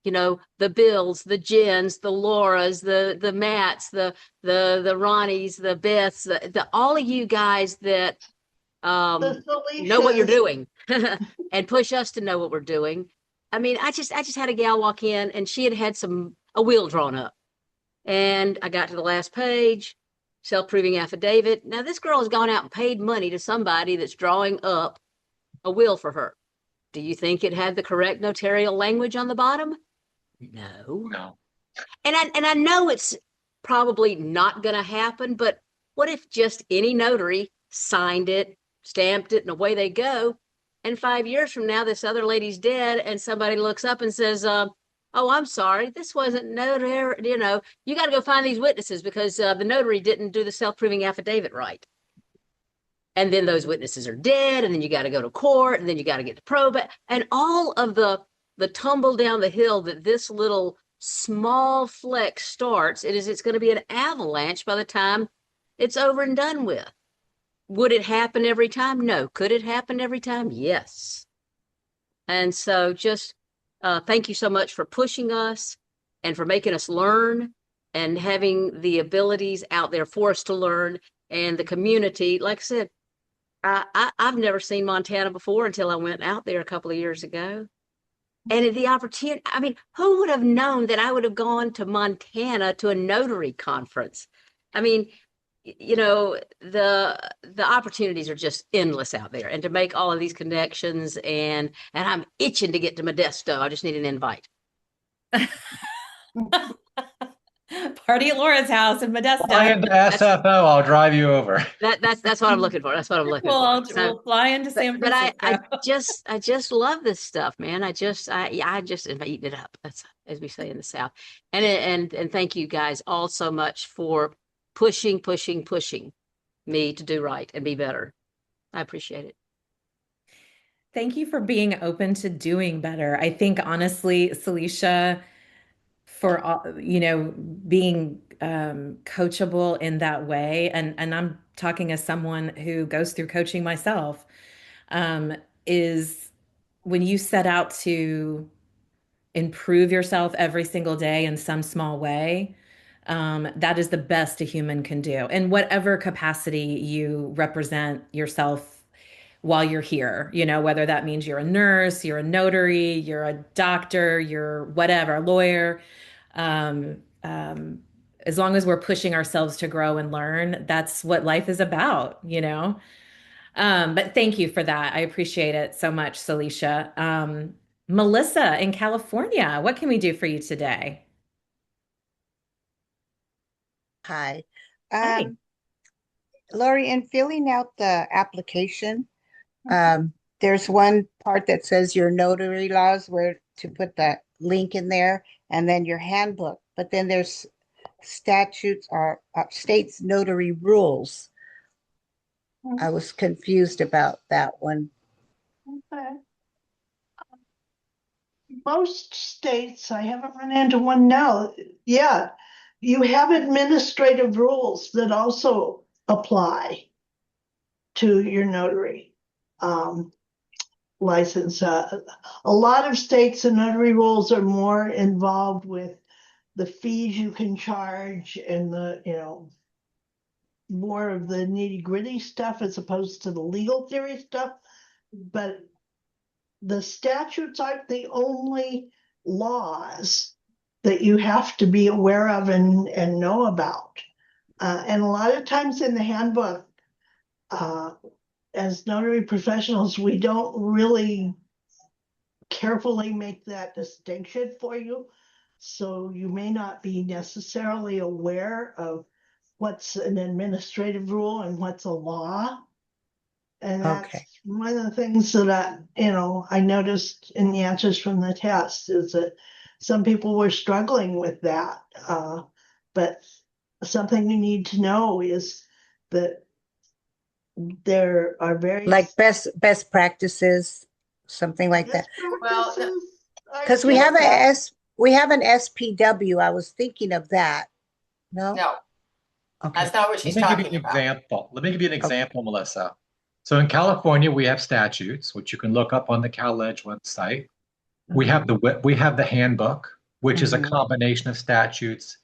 Speaker 9: the Bills, the Jens, the Lauras, the Matts, the Ronnies, the Beths, the all of you guys that know what you're doing and push us to know what we're doing. I mean, I just had a gal walk in and she had a will drawn up. And I got to the last page, self-proving affidavit. Now this girl has gone out and paid money to somebody that's drawing up a will for her. Do you think it had the correct notarial language on the bottom? No.
Speaker 3: No.
Speaker 9: And I know it's probably not going to happen, but what if just any notary signed it, stamped it, and away they go? And 5 years from now, this other lady's dead, and somebody looks up and says, "Oh, I'm sorry, this wasn't notary. You got to go find these witnesses because the notary didn't do the self-proving affidavit right." And then those witnesses are dead, and then you got to go to court, and then you got to get to probate, and all of the tumble down the hill that this little small fleck starts. It's going to be an avalanche by the time it's over and done with. Would it happen every time? No. Could it happen every time? Yes. And so just thank you so much for pushing us and for making us learn and having the abilities out there for us to learn, and the community. Like I said, I've never seen Montana before until I went out there a couple of years ago. And the opportunity, I mean, who would have known that I would have gone to Montana to a notary conference? I mean, the opportunities are just endless out there, and to make all of these connections, and I'm itching to get to Modesto. I just need an invite.
Speaker 1: Party at Laura's house in Modesto.
Speaker 3: Fly into SFO, I'll drive you over.
Speaker 9: That's what I'm looking for. That's what I'm looking for.
Speaker 1: We'll fly into San Francisco.
Speaker 9: But I just love this stuff, man. I just am eating it up. That's as we say in the South. And thank you guys all so much for pushing me to do right and be better. I appreciate it.
Speaker 1: Thank you for being open to doing better. I think honestly, Celicia, for being coachable in that way, and I'm talking as someone who goes through coaching myself, is when you set out to improve yourself every single day in some small way, that is the best a human can do in whatever capacity you represent yourself while you're here, whether that means you're a nurse, you're a notary, you're a doctor, you're whatever, a lawyer. As long as we're pushing ourselves to grow and learn, that's what life is about. But thank you for that. I appreciate it so much, Celicia. Melissa in California, what can we do for you today?
Speaker 10: Hi.
Speaker 1: Hi.
Speaker 10: Lori, in filling out the application, there's one part that says your notary laws, where to put the link in there, and then your handbook. But then there's statutes or states notary rules. I was confused about that one.
Speaker 4: Okay. Most states, I haven't run into one now. Yeah, you have administrative rules that also apply to your notary license. A lot of states, the notary rules are more involved with the fees you can charge and more of the nitty gritty stuff as opposed to the legal theory stuff. But the statutes aren't the only laws that you have to be aware of and know about. And a lot of times in the handbook, as notary professionals, we don't really carefully make that distinction for you. So you may not be necessarily aware of what's an administrative rule and what's a law. And that's one of the things that I noticed in the answers from the test, is that some people were struggling with that. But something you need to know is that there are various,
Speaker 10: like best practices, something like that.
Speaker 2: Well,
Speaker 10: Because we have an SPW. I was thinking of that. No,
Speaker 2: okay. That's not what she's talking about.
Speaker 3: Let me give you an example, Melissa. So in California, we have statutes, which you can look up on the CalEdge website. We have the handbook, which is a
Speaker 1: Mhm.
Speaker 3: combination of statutes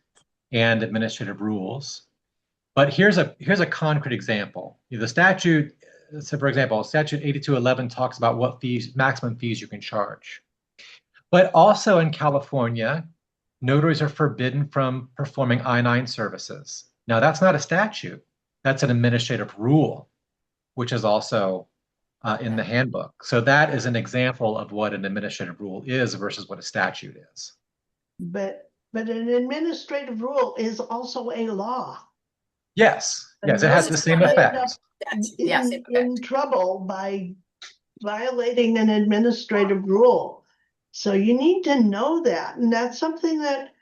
Speaker 3: and administrative rules. But here's a concrete example. The statute, so for example, statute 8211 talks about what fees, maximum fees you can charge. But also in California, notaries are forbidden from performing I-9 services. Now, that's not a statute. That's an administrative rule, which is also in the handbook. So that is an example of what an administrative rule is versus what a statute is.
Speaker 4: But an administrative rule is also a law.
Speaker 3: Yes,
Speaker 4: And
Speaker 3: yes, it has
Speaker 4: most
Speaker 3: the
Speaker 2: This is
Speaker 3: same
Speaker 2: not
Speaker 4: people
Speaker 2: a
Speaker 4: end up
Speaker 3: effect.
Speaker 2: statute. Yes,
Speaker 4: in trouble by violating an administrative rule. So you need to know that. And that's something that,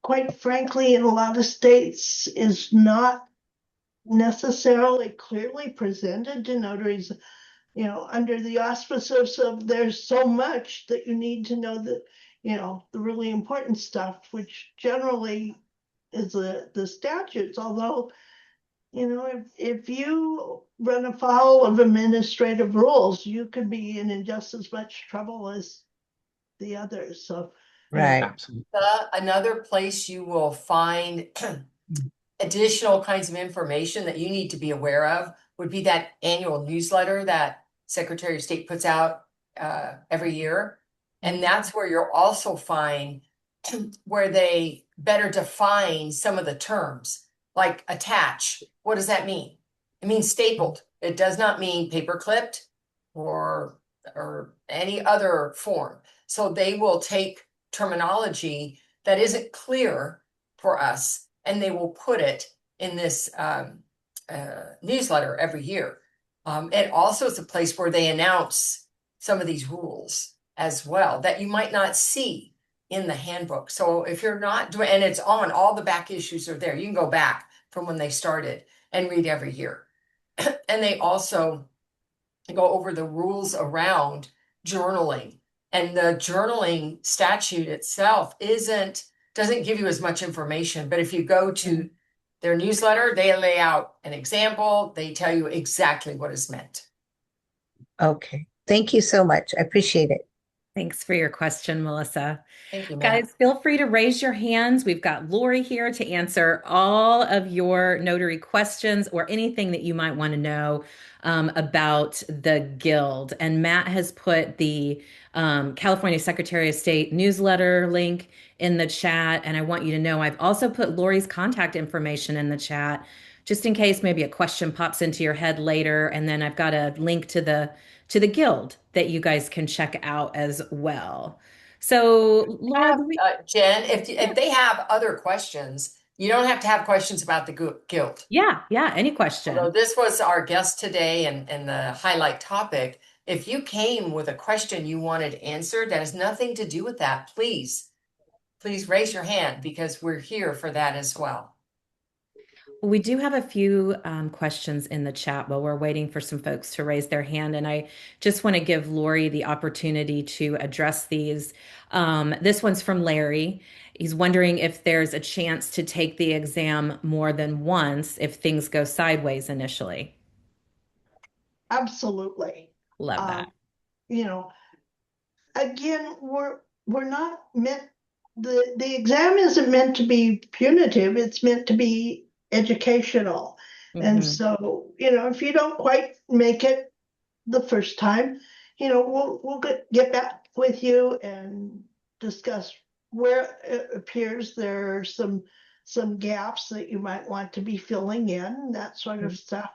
Speaker 4: quite frankly, in a lot of states is not necessarily clearly presented to notaries, under the auspices of there's so much that you need to know that, the really important stuff, which generally is the statutes. Although, if you run afoul of administrative rules, you could be in just as much trouble as the others. So,
Speaker 10: Right.
Speaker 3: Absolutely.
Speaker 2: another place you will find additional kinds of information that you need to be aware of would be that annual newsletter that Secretary of State puts out every year. And that's where you'll also find where they better define some of the terms, like attach. What does that mean? It means stapled. It does not mean paper clipped or any other form. So they will take terminology that isn't clear for us, and they will put it in this newsletter every year. It also is a place where they announce some of these rules as well that you might not see in the handbook. So if you're not doing, and it's on, all the back issues are there. You can go back from when they started and read every year. And they also go over the rules around journaling. And the journaling statute itself doesn't give you as much information. But if you go to their newsletter, they lay out an example. They tell you exactly what is meant.
Speaker 10: Okay. Thank you so much. I appreciate it.
Speaker 1: Thanks for your question, Melissa.
Speaker 2: Thank you, Matt.
Speaker 1: Guys, feel free to raise your hands. We've got Lori here to answer all of your notary questions or anything that you might want to know about the Guild. And Matt has put the California Secretary of State newsletter link in the chat. And I want you to know I've also put Lori's contact information in the chat, just in case maybe a question pops into your head later. And then I've got a link to the Guild that you guys can check out as well. So, Laura,
Speaker 2: Jen, if they have other questions, you don't have to have questions about the Guild.
Speaker 1: yeah, any
Speaker 2: Although
Speaker 1: question.
Speaker 2: this was our guest today and the highlight topic, if you came with a question you wanted answered that has nothing to do with that, please raise your hand because we're here for that as well.
Speaker 1: We do have a few questions in the chat while we're waiting for some folks to raise their hand. And I just want to give Lori the opportunity to address these. This one's from Larry. He's wondering if there's a chance to take the exam more than once if things go sideways initially.
Speaker 4: absolutely.
Speaker 1: Love that.
Speaker 4: You know, again, we're not meant, the exam isn't meant to be punitive, it's meant to be educational. And
Speaker 1: Mhm.
Speaker 4: so, if you don't quite make it the first time, we'll get back with you and discuss where it appears there are some gaps that you might want to be filling in, that sort of stuff.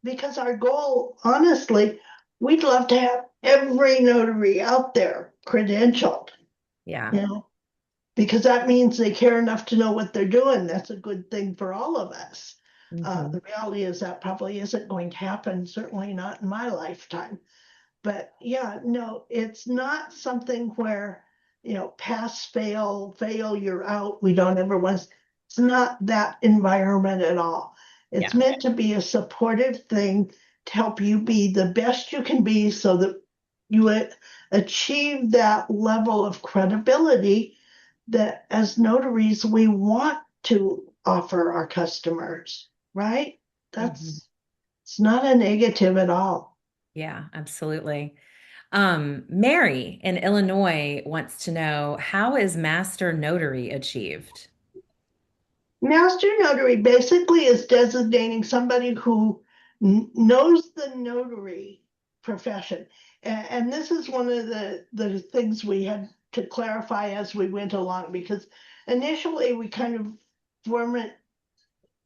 Speaker 4: Because our goal, honestly, we'd love to have every notary out there credentialed,
Speaker 1: Yeah.
Speaker 4: because that means they care enough to know what they're doing. That's a good thing for all of us.
Speaker 1: Mhm.
Speaker 4: The reality is that probably isn't going to happen, certainly not in my lifetime. But yeah, no, it's not something where, pass, fail, you're out. We don't ever want, it's not that environment at all. It's
Speaker 1: Yeah.
Speaker 4: meant to be a supportive thing to help you be the best you can be so that you achieve that level of credibility that as notaries we want to offer our customers, right? That's It's not a negative at all.
Speaker 1: Yeah, absolutely. Mary in Illinois wants to know, how is master notary achieved?
Speaker 4: Master notary basically is designating somebody who knows the notary profession. And this is one of the things we had to clarify as we went along, because initially we kind of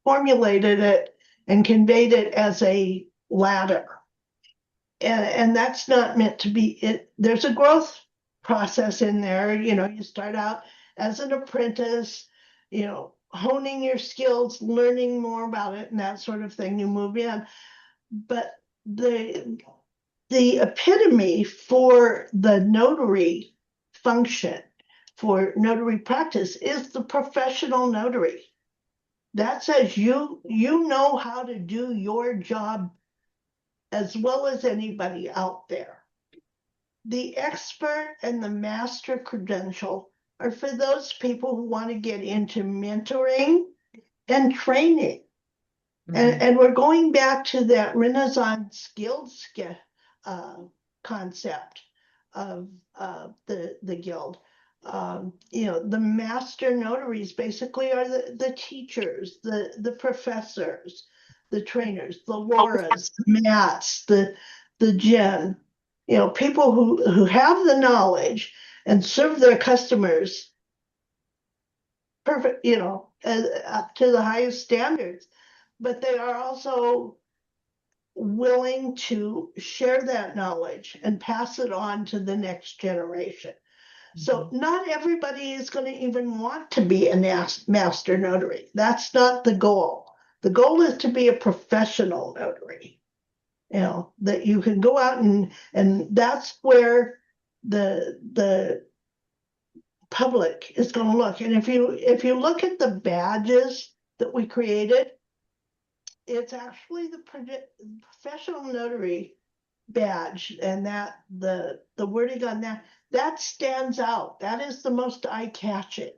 Speaker 4: formulated it and conveyed it as a ladder. And that's not meant to be it. There's a growth process in there. You start out as an apprentice, honing your skills, learning more about it and that sort of thing. You move in. But the epitome for the notary function, for notary practice, is the professional notary. That says you know how to do your job as well as anybody out there. The expert and the master credential are for those people who want to get into mentoring and training. And we're going back to that Renaissance skills concept of the guild. The master notaries basically are the teachers, the professors, the trainers, the Lauras, the Matts, the Jen, people who have the knowledge and serve their customers perfect, up to the highest standards. But they are also willing to share that knowledge and pass it on to the next generation. So not everybody is going to even want to be a master notary. That's not the goal. The goal is to be a professional notary, that you can go out and that's where the public is going to look. And if you look at the badges that we created, it's actually the professional notary badge, and that the wording on that stands out. That is the most eye-catching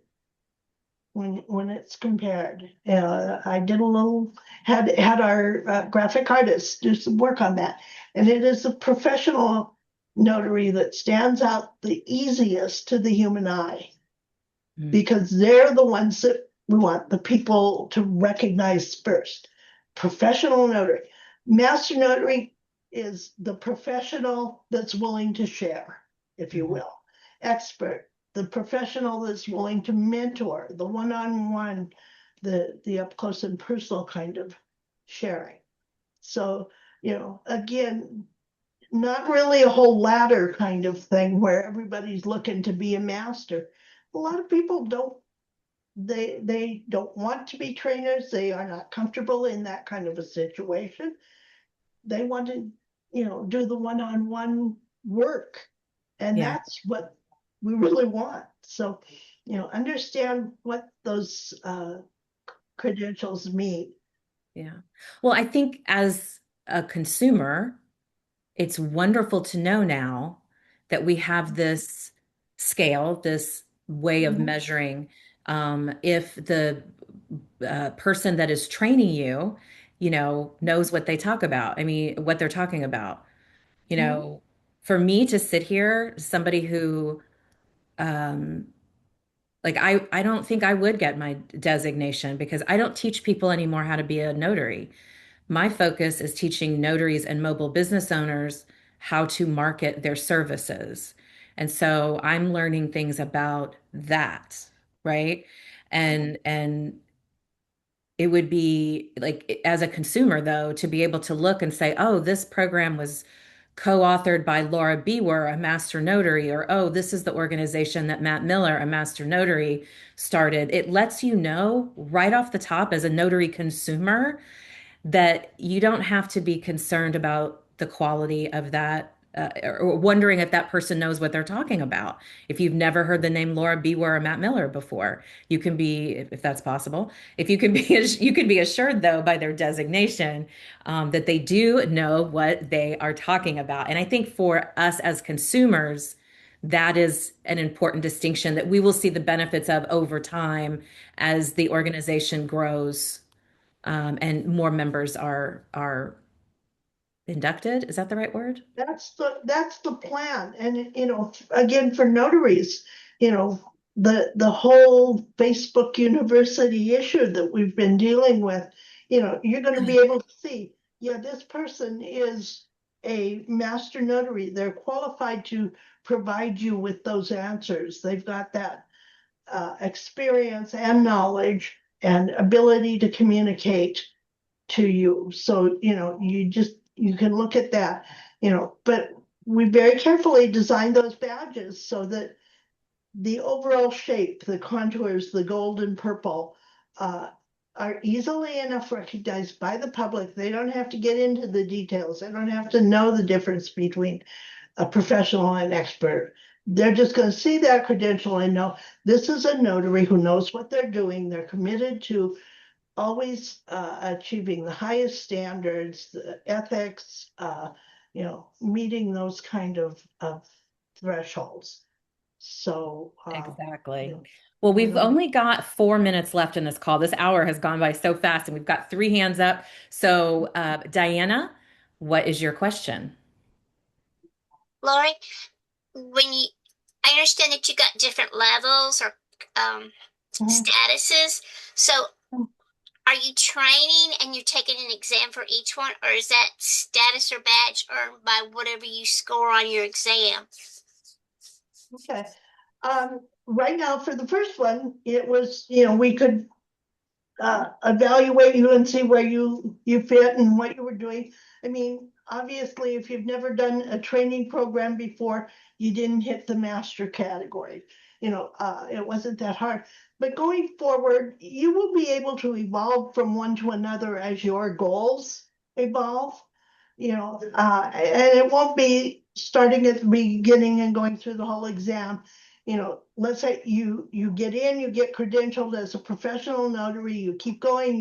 Speaker 4: when it's compared. I did a little had our graphic artists do some work on that, and it is a professional notary that stands out the easiest to the human eye, because they're the ones that we want the people to recognize first. Professional notary. Master notary is the professional that's willing to share, if you will. Expert, the professional that's willing to mentor, the one-on-one, the up close and personal kind of sharing. So, again, not really a whole ladder kind of thing where everybody's looking to be a master. A lot of people they don't want to be trainers. They are not comfortable in that kind of a situation. They want to, do the one-on-one work. And
Speaker 1: Yeah.
Speaker 4: that's what we really want. So, understand what those credentials mean.
Speaker 1: Yeah. Well, I think as a consumer, it's wonderful to know now that we have this scale, this way of measuring. If the person that is training you, knows what they talk about. I mean, what they're talking about. You know, for me to sit here, somebody who, um, like I don't think I would get my designation because I don't teach people anymore how to be a notary. My focus is teaching notaries and mobile business owners how to market their services. And so I'm learning things about that, right? And it would be like, as a consumer though, to be able to look and say, oh, this program was co-authored by Laura Bewer, a master notary, or oh, this is the organization that Matt Miller, a master notary, started. It lets you know right off the top as a notary consumer that you don't have to be concerned about the quality of that, or wondering if that person knows what they're talking about. If you've never heard the name Laura Bewer or Matt Miller before, you can be, if that's possible, if you can be, you can be assured though by their designation, that they do know what they are talking about. And I think for us as consumers, that is an important distinction that we will see the benefits of over time as the organization grows, and more members are inducted. Is that the right word?
Speaker 4: That's the plan. And again, for notaries, the whole Facebook University issue that we've been dealing with, you're going to be able to see, yeah, this person is a master notary. They're qualified to provide you with those answers. They've got that experience and knowledge and ability to communicate to you. So, you can look at that, but we very carefully designed those badges so that the overall shape, the contours, the gold and purple, are easily enough recognized by the public. They don't have to get into the details. They don't have to know the difference between a professional and expert. They're just going to see that credential and know this is a notary who knows what they're doing. They're committed to always achieving the highest standards, the ethics, meeting those kind of thresholds. So,
Speaker 1: Exactly. Well, we've only got 4 minutes left in this call. This hour has gone by so fast, and we've got three hands up. So, Diana, what is your question?
Speaker 11: Lori, when you, I understand that you got different levels or statuses. So are you training and you're taking an exam for each one, or is that status or badge earned by whatever you score on your exam?
Speaker 4: Okay. Right now, for the first one, it was, we could evaluate you and see where you fit and what you were doing. I mean, obviously, if you've never done a training program before, you didn't hit the master category. It wasn't that hard. But going forward, you will be able to evolve from one to another as your goals evolve. And it won't be starting at the beginning and going through the whole exam. Let's say you get in, you get credentialed as a professional notary, you keep going,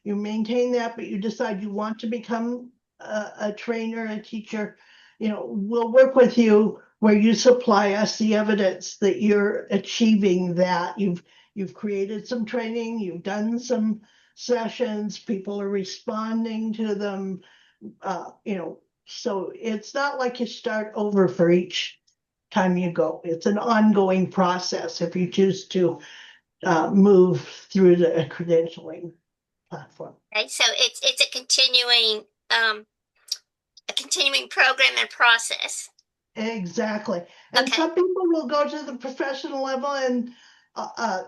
Speaker 4: you maintain that, but you decide you want to become a trainer, a teacher. We'll work with you where you supply us the evidence that you're achieving that. You've created some training, you've done some sessions, people are responding to them. So it's not like you start over for each time you go. It's an ongoing process if you choose to move through the credentialing platform.
Speaker 11: Okay, so it's a continuing program and process.
Speaker 4: Exactly. And
Speaker 11: Okay.
Speaker 4: some people will go to the professional level and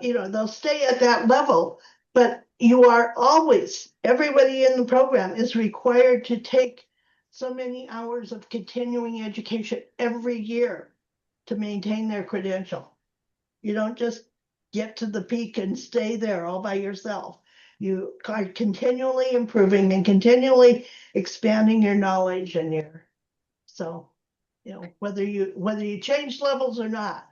Speaker 4: they'll stay at that level, but you are always, everybody in the program is required to take so many hours of continuing education every year to maintain their credential. You don't just get to the peak and stay there all by yourself. You are continually improving and continually expanding your knowledge and so whether you change levels or not,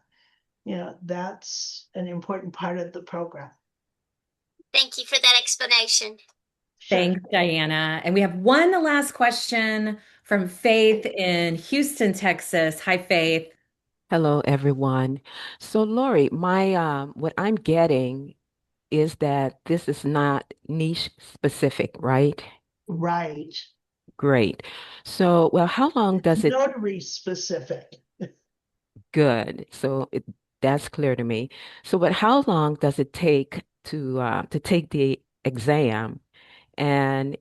Speaker 4: that's an important part of the program.
Speaker 11: Thank you for that explanation.
Speaker 4: Sure.
Speaker 1: Thanks, Diana. And we have one last question from Faith in Houston, Texas. Hi, Faith.
Speaker 12: Hello, everyone. So, Lori, my what I'm getting is that this is not niche specific, right?
Speaker 4: Right.
Speaker 12: Great. So, well, how long does it
Speaker 4: Notary specific.
Speaker 12: good? That's clear to me. So, but how long does it take to take the exam? And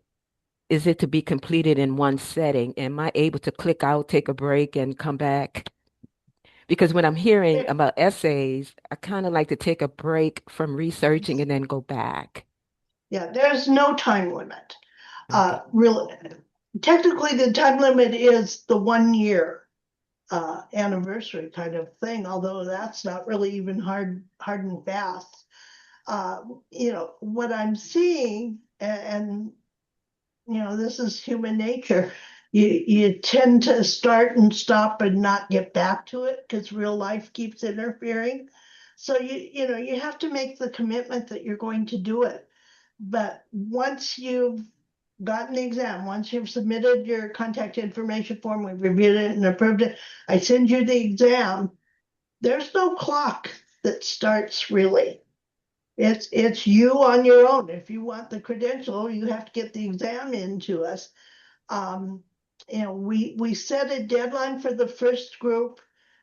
Speaker 12: is it to be completed in one setting? Am I able to click out, take a break, and come back? Because when I'm hearing about essays, I kind of like to take a break from researching and then go back.
Speaker 4: Yeah, there's no time limit.
Speaker 12: Okay.
Speaker 4: Really, technically, the time limit is the 1 year anniversary kind of thing, although that's not really even hard and fast. What I'm seeing, and this is human nature. You tend to start and stop and not get back to it because real life keeps interfering. So you have to make the commitment that you're going to do it. But once you've gotten the exam, once you've submitted your contact information form, we've reviewed it and approved it, I send you the exam. There's no clock that starts really. It's you on your own. If you want the credential, you have to get the exam into us. we set a deadline for the first group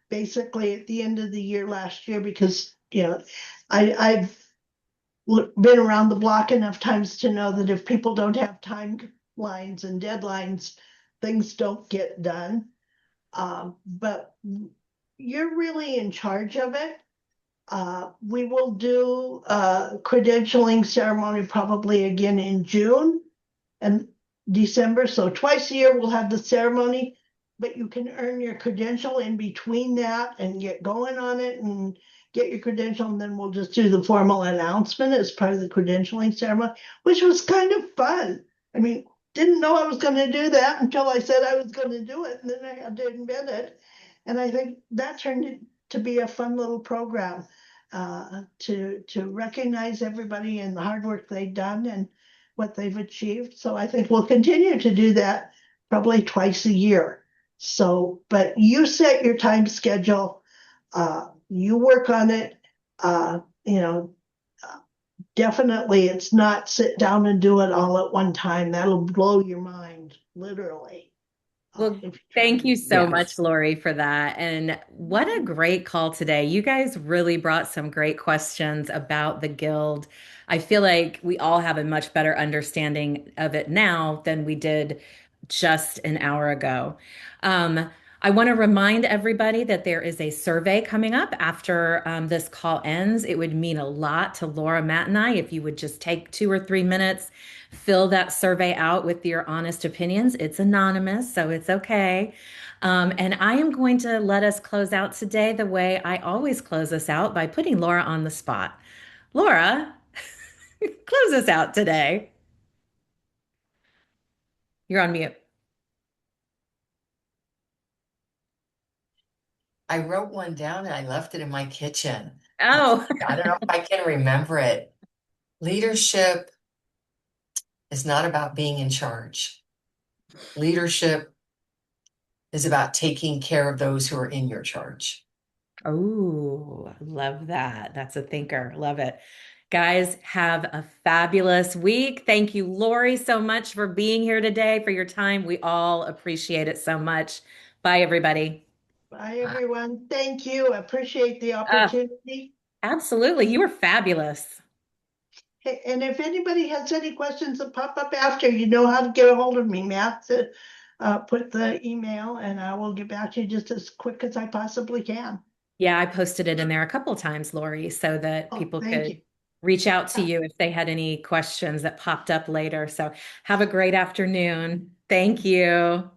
Speaker 4: basically at the end of the year last year because I've been around the block enough times to know that if people don't have timelines and deadlines, things don't get done. But you're really in charge of it. We will do a credentialing ceremony probably again in June and December. So twice a year we'll have the ceremony, but you can earn your credential in between that and get going on it and get your credential. And then we'll just do the formal announcement as part of the credentialing ceremony, which was kind of fun. I mean, didn't know I was going to do that until I said I was going to do it. And then I had to invent it. And I think that turned to be a fun little program to recognize everybody and the hard work they've done and what they've achieved. So I think we'll continue to do that probably twice a year. So, but you set your time schedule, you work on it, you know, definitely it's not sit down and do it all at one time. That'll blow your mind, literally.
Speaker 1: Well,
Speaker 4: If you try
Speaker 1: thank
Speaker 4: to
Speaker 1: you
Speaker 4: do
Speaker 1: so
Speaker 4: it.
Speaker 1: much, Lori, for that. And what a great call today. You guys really brought some great questions about the Guild. I feel like we all have a much better understanding of it now than we did just an hour ago. I want to remind everybody that there is a survey coming up after this call ends. It would mean a lot to Laura, Matt, and I if you would just take 2 or 3 minutes, fill that survey out with your honest opinions. It's anonymous, so it's okay. And I am going to let us close out today the way I always close us out by putting Laura on the spot. Laura, close us out today. You're on mute.
Speaker 2: I wrote one down and I left it in my kitchen.
Speaker 1: Oh,
Speaker 2: I don't know if I can remember it. Leadership is not about being in charge. Leadership is about taking care of those who are in your charge.
Speaker 1: oh, love that. That's a thinker. Love it. Guys, have a fabulous week. Thank you, Lori, so much for being here today, for your time. We all appreciate it so much. Bye, everybody.
Speaker 4: Bye, everyone. Thank you. I appreciate the
Speaker 1: Uh,
Speaker 4: opportunity.
Speaker 1: Absolutely. You were fabulous.
Speaker 4: Hey, and if anybody has any questions that pop up after, you know how to get a hold of me, Matt, to put the email and I will get back to you just as quick as I possibly can.
Speaker 1: Yeah, I posted it in there a couple times, Lori, so that
Speaker 4: Oh,
Speaker 1: people
Speaker 4: thank
Speaker 1: could
Speaker 4: you.
Speaker 1: reach out to you if they had any questions that popped up later. So have a great afternoon. Thank you.